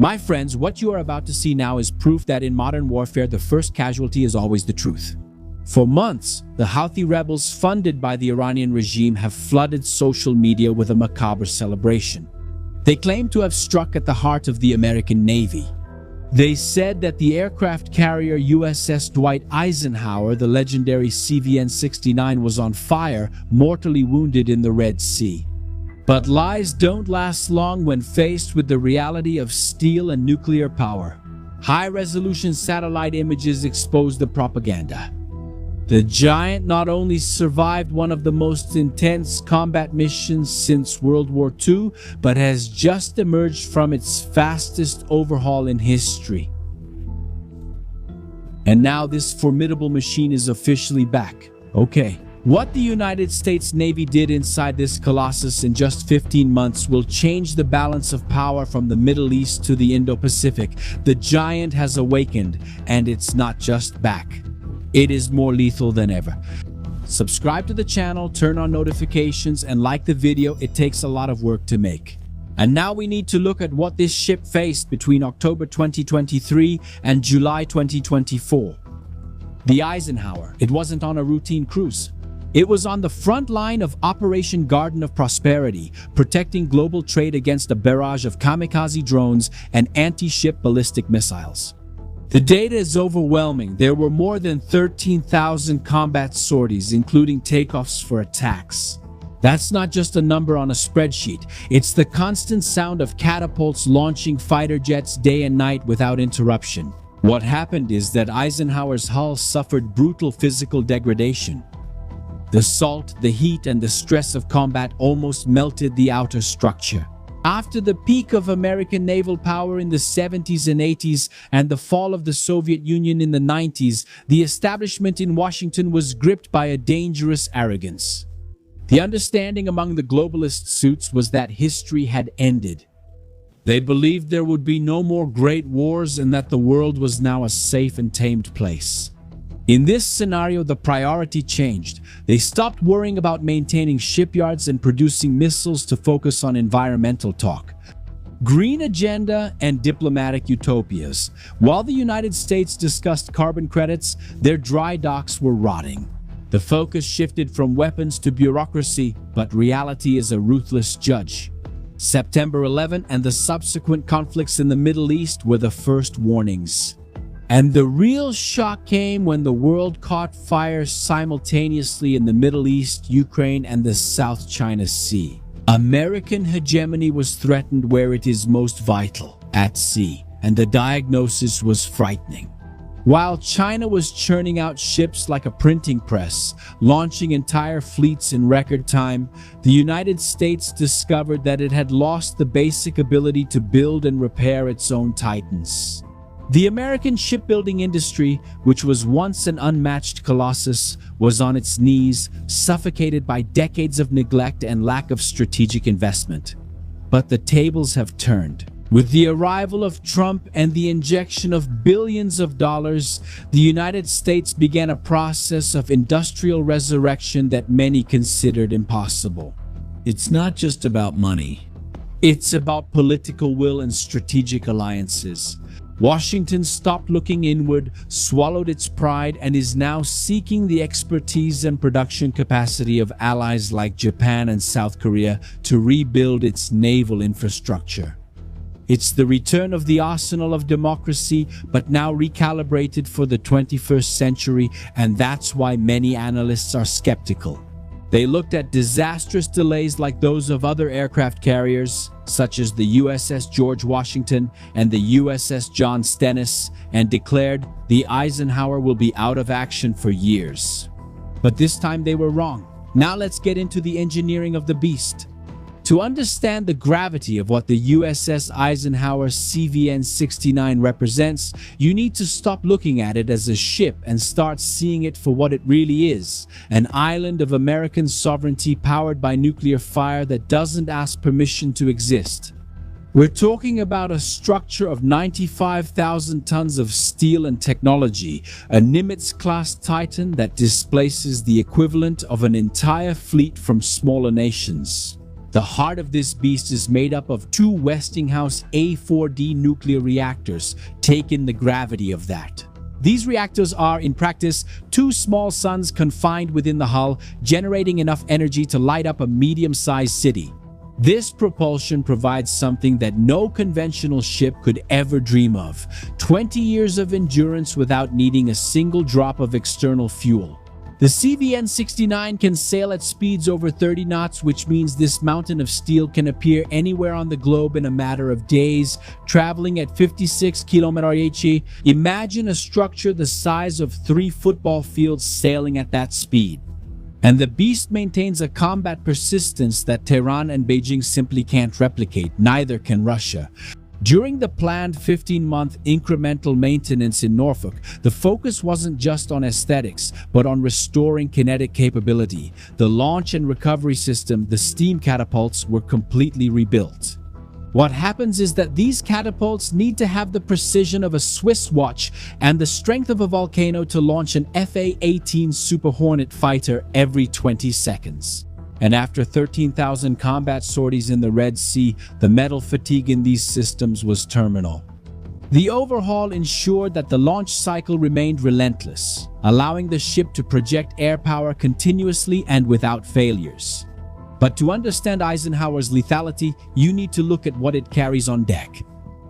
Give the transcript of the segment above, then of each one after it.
My friends, what you are about to see now is proof that in modern warfare, the first casualty is always the truth. For months, the Houthi rebels funded by the Iranian regime have flooded social media with a macabre celebration. They claim to have struck at the heart of the American Navy. They said that the aircraft carrier USS Dwight Eisenhower, the legendary CVN-69, was on fire, mortally wounded in the Red Sea. But lies don't last long when faced with the reality of steel and nuclear power. High-resolution satellite images expose the propaganda. The giant not only survived one of the most intense combat missions since World War II, but has just emerged from its fastest overhaul in history. And now this formidable machine is officially back. Okay. What the United States Navy did inside this colossus in just 15 months will change the balance of power from the Middle East to the Indo-Pacific. The giant has awakened, and it's not just back. It is more lethal than ever. Subscribe to the channel, turn on notifications, and like the video. It takes a lot of work to make. And now we need to look at what this ship faced between October 2023 and July 2024. The Eisenhower. It wasn't on a routine cruise. It was on the front line of Operation Garden of Prosperity, protecting global trade against a barrage of kamikaze drones and anti-ship ballistic missiles. The data is overwhelming. There were more than 13,000 combat sorties, including takeoffs for attacks. That's not just a number on a spreadsheet. It's the constant sound of catapults launching fighter jets day and night without interruption. What happened is that Eisenhower's hull suffered brutal physical degradation. The salt, the heat, and the stress of combat almost melted the outer structure. After the peak of American naval power in the 70s and 80s and the fall of the Soviet Union in the 90s, the establishment in Washington was gripped by a dangerous arrogance. The understanding among the globalist suits was that history had ended. They believed there would be no more great wars and that the world was now a safe and tamed place. In this scenario, the priority changed. They stopped worrying about maintaining shipyards and producing missiles to focus on environmental talk, green agenda, and diplomatic utopias. While the United States discussed carbon credits, their dry docks were rotting. The focus shifted from weapons to bureaucracy, but reality is a ruthless judge. September 11 and the subsequent conflicts in the Middle East were the first warnings. And the real shock came when the world caught fire simultaneously in the Middle East, Ukraine, and the South China Sea. American hegemony was threatened where it is most vital, at sea, and the diagnosis was frightening. While China was churning out ships like a printing press, launching entire fleets in record time, the United States discovered that it had lost the basic ability to build and repair its own titans. The American shipbuilding industry, which was once an unmatched colossus, was on its knees, suffocated by decades of neglect and lack of strategic investment. But the tables have turned. With the arrival of Trump and the injection of billions of dollars, the United States began a process of industrial resurrection that many considered impossible. It's not just about money. It's about political will and strategic alliances. Washington stopped looking inward, swallowed its pride, and is now seeking the expertise and production capacity of allies like Japan and South Korea to rebuild its naval infrastructure. It's the return of the arsenal of democracy, but now recalibrated for the 21st century, and that's why many analysts are skeptical. They looked at disastrous delays like those of other aircraft carriers, such as the USS George Washington and the USS John Stennis, and declared the Eisenhower will be out of action for years. But this time they were wrong. Now let's get into the engineering of the beast. To understand the gravity of what the USS Eisenhower CVN-69 represents, you need to stop looking at it as a ship and start seeing it for what it really is, an island of American sovereignty powered by nuclear fire that doesn't ask permission to exist. We're talking about a structure of 95,000 tons of steel and technology, a Nimitz-class Titan that displaces the equivalent of an entire fleet from smaller nations. The heart of this beast is made up of two Westinghouse A4D nuclear reactors. Take in the gravity of that. These reactors are, in practice, two small suns confined within the hull, generating enough energy to light up a medium-sized city. This propulsion provides something that no conventional ship could ever dream of: 20 years of endurance without needing a single drop of external fuel. The CVN-69 can sail at speeds over 30 knots, which means this mountain of steel can appear anywhere on the globe in a matter of days, traveling at 56 km/h. Imagine a structure the size of 3 football fields sailing at that speed. And the beast maintains a combat persistence that Tehran and Beijing simply can't replicate. Neither can Russia. During the planned 15-month incremental maintenance in Norfolk, the focus wasn't just on aesthetics, but on restoring kinetic capability. The launch and recovery system, the steam catapults, were completely rebuilt. What happens is that these catapults need to have the precision of a Swiss watch and the strength of a volcano to launch an Fa-18 Super Hornet fighter every 20 seconds. And after 13,000 combat sorties in the Red Sea, the metal fatigue in these systems was terminal. The overhaul ensured that the launch cycle remained relentless, allowing the ship to project air power continuously and without failures. But to understand Eisenhower's lethality, you need to look at what it carries on deck.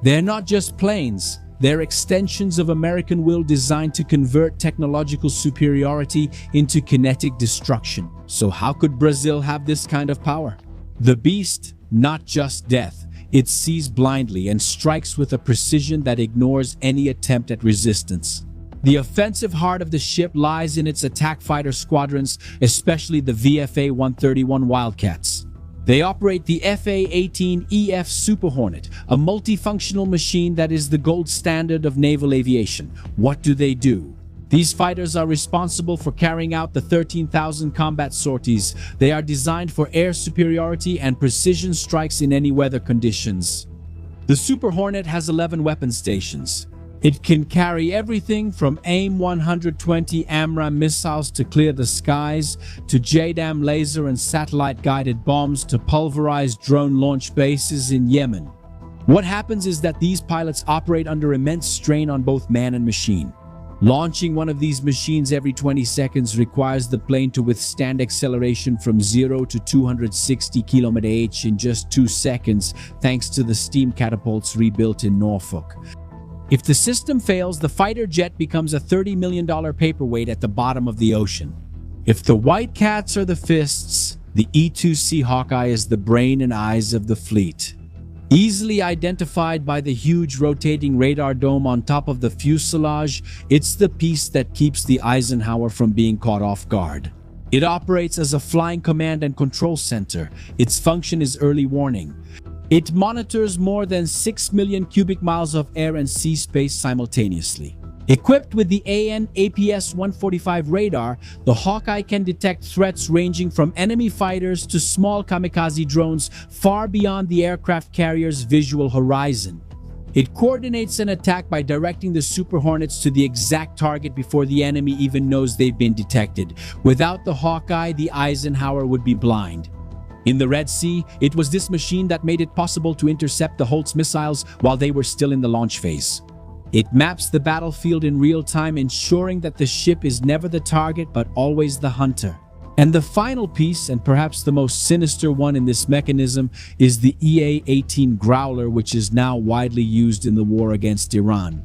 They're not just planes. They're extensions of American will designed to convert technological superiority into kinetic destruction. So how could Brazil have this kind of power? The beast, not just death. It sees blindly and strikes with a precision that ignores any attempt at resistance. The offensive heart of the ship lies in its attack fighter squadrons, especially the VFA-131 Wildcats. They operate the Fa-18EF Super Hornet, a multifunctional machine that is the gold standard of naval aviation. What do? These fighters are responsible for carrying out the 13,000 combat sorties. They are designed for air superiority and precision strikes in any weather conditions. The Super Hornet has 11 weapon stations. It can carry everything from AIM-120 AMRAAM missiles to clear the skies, to JDAM laser and satellite-guided bombs to pulverize drone launch bases in Yemen. What happens is that these pilots operate under immense strain on both man and machine. Launching one of these machines every 20 seconds requires the plane to withstand acceleration from 0 to 260 km/h in just 2 seconds, thanks to the steam catapults rebuilt in Norfolk. If the system fails, the fighter jet becomes a $30 million paperweight at the bottom of the ocean. If the white cats are the fists, the E-2C Hawkeye is the brain and eyes of the fleet. Easily identified by the huge rotating radar dome on top of the fuselage, it's the piece that keeps the Eisenhower from being caught off guard. It operates as a flying command and control center. Its function is early warning. It monitors more than 6 million cubic miles of air and sea space simultaneously. Equipped with the AN/APS-145 radar, the Hawkeye can detect threats ranging from enemy fighters to small kamikaze drones far beyond the aircraft carrier's visual horizon. It coordinates an attack by directing the Super Hornets to the exact target before the enemy even knows they've been detected. Without the Hawkeye, the Eisenhower would be blind. In the Red Sea, it was this machine that made it possible to intercept the Holtz missiles while they were still in the launch phase. It maps the battlefield in real time, ensuring that the ship is never the target but always the hunter. And the final piece, and perhaps the most sinister one in this mechanism, is the EA-18 Growler, which is now widely used in the war against Iran.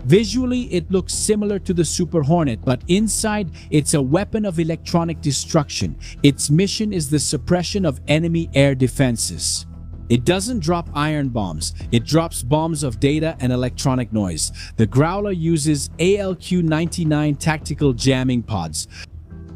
Visually, it looks similar to the Super Hornet, but inside, it's a weapon of electronic destruction. Its mission is the suppression of enemy air defenses. It doesn't drop iron bombs. It drops bombs of data and electronic noise. The Growler uses ALQ-99 tactical jamming pods.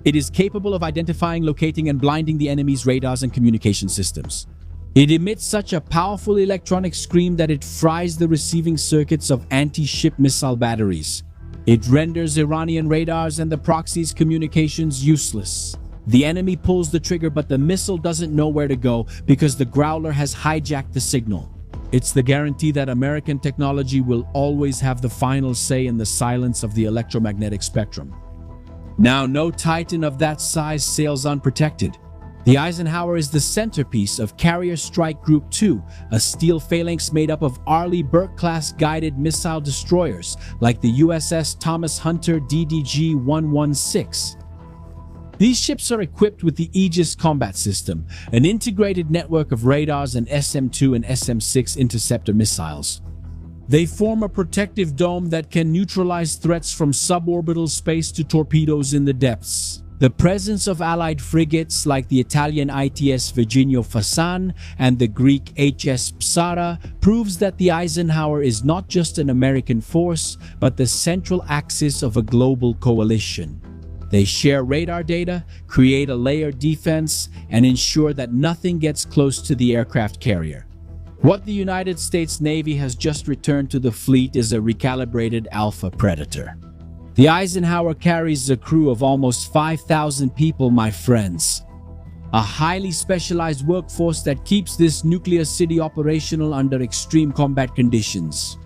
It is capable of identifying, locating, and blinding the enemy's radars and communication systems. It emits such a powerful electronic scream that it fries the receiving circuits of anti-ship missile batteries. It renders Iranian radars and the proxy's communications useless. The enemy pulls the trigger, but the missile doesn't know where to go because the Growler has hijacked the signal. It's the guarantee that American technology will always have the final say in the silence of the electromagnetic spectrum. Now, no Titan of that size sails unprotected. The Eisenhower is the centerpiece of Carrier Strike Group 2, a steel phalanx made up of Arleigh Burke-class guided missile destroyers like the USS Thomas Hunter DDG-116. These ships are equipped with the Aegis Combat System, an integrated network of radars and SM-2 and SM-6 interceptor missiles. They form a protective dome that can neutralize threats from suborbital space to torpedoes in the depths. The presence of Allied frigates like the Italian ITS Virginio Fasan and the Greek HS Psara proves that the Eisenhower is not just an American force, but the central axis of a global coalition. They share radar data, create a layered defense, and ensure that nothing gets close to the aircraft carrier. What the United States Navy has just returned to the fleet is a recalibrated Alpha Predator. The Eisenhower carries a crew of almost 5,000 people, my friends. A highly specialized workforce that keeps this nuclear city operational under extreme combat conditions.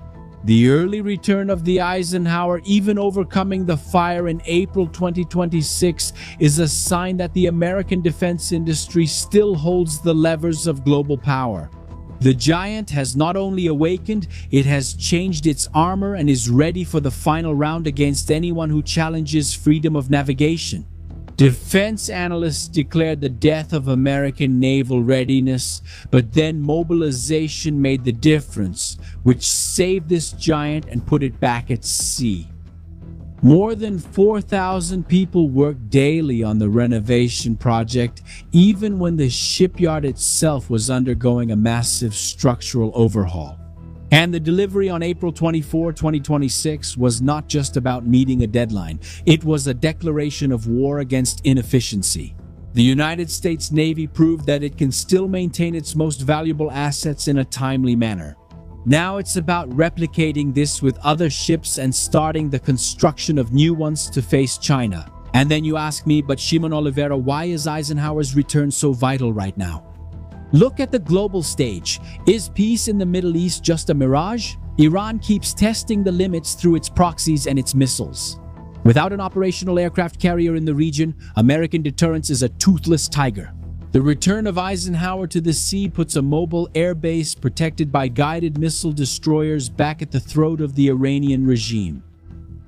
The early return of the Eisenhower, even overcoming the fire in April 2026, is a sign that the American defense industry still holds the levers of global power. The giant has not only awakened, it has changed its armor and is ready for the final round against anyone who challenges freedom of navigation. Defense analysts declared the death of American naval readiness, but then mobilization made the difference, which saved this giant and put it back at sea. More than 4,000 people worked daily on the renovation project, even when the shipyard itself was undergoing a massive structural overhaul. And the delivery on April 24, 2026 was not just about meeting a deadline. It was a declaration of war against inefficiency. The United States Navy proved that it can still maintain its most valuable assets in a timely manner. Now it's about replicating this with other ships and starting the construction of new ones to face China. And then you ask me, but Shimon Oliveira, why is Eisenhower's return so vital right now? Look at the global stage. Is peace in the Middle East just a mirage? Iran keeps testing the limits through its proxies and its missiles. Without an operational aircraft carrier in the region, American deterrence is a toothless tiger. The return of Eisenhower to the sea puts a mobile airbase protected by guided missile destroyers back at the throat of the Iranian regime.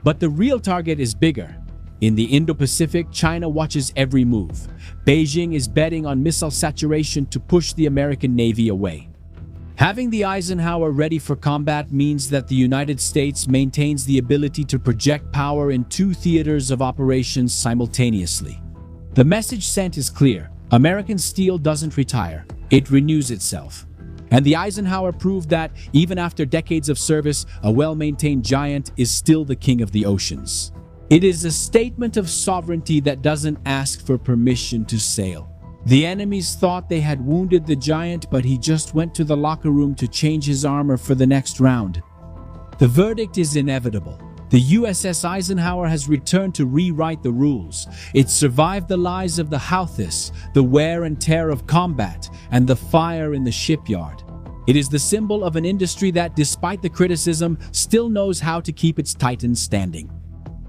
But the real target is bigger. In the Indo-Pacific, China watches every move. Beijing is betting on missile saturation to push the American Navy away. Having the Eisenhower ready for combat means that the United States maintains the ability to project power in two theaters of operations simultaneously. The message sent is clear. American steel doesn't retire, it renews itself. And the Eisenhower proved that, even after decades of service, a well-maintained giant is still the king of the oceans. It is a statement of sovereignty that doesn't ask for permission to sail. The enemies thought they had wounded the giant, but he just went to the locker room to change his armor for the next round. The verdict is inevitable. The USS Eisenhower has returned to rewrite the rules. It survived the lies of the Houthis, the wear and tear of combat, and the fire in the shipyard. It is the symbol of an industry that, despite the criticism, still knows how to keep its titans standing.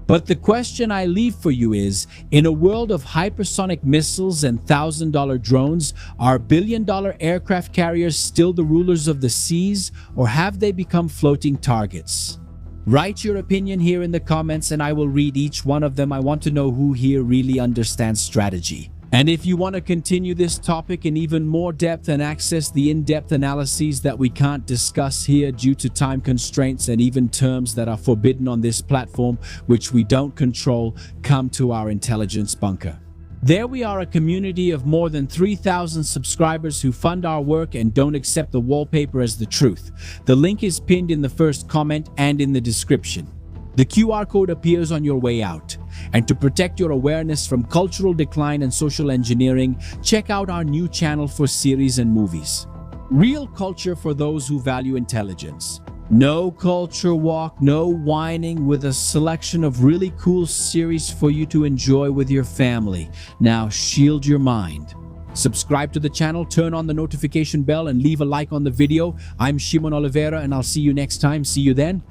But the question I leave for you is, in a world of hypersonic missiles and $1,000 drones, are billion-dollar aircraft carriers still the rulers of the seas, or have they become floating targets? Write your opinion here in the comments and I will read each one of them. I want to know who here really understands strategy. And if you want to continue this topic in even more depth and access the in-depth analyses that we can't discuss here due to time constraints and even terms that are forbidden on this platform, which we don't control, come to our intelligence bunker. There we are, a community of more than 3,000 subscribers who fund our work and don't accept the wallpaper as the truth. The link is pinned in the first comment and in the description. The QR code appears on your way out. And to protect your awareness from cultural decline and social engineering, check out our new channel for series and movies. Real culture for those who value intelligence. No culture walk, no whining, with a selection of really cool series for you to enjoy with your family. Now shield your mind. Subscribe to the channel, turn on the notification bell, and leave a like on the video. I'm Shimon Oliveira, and I'll see you next time. See you then.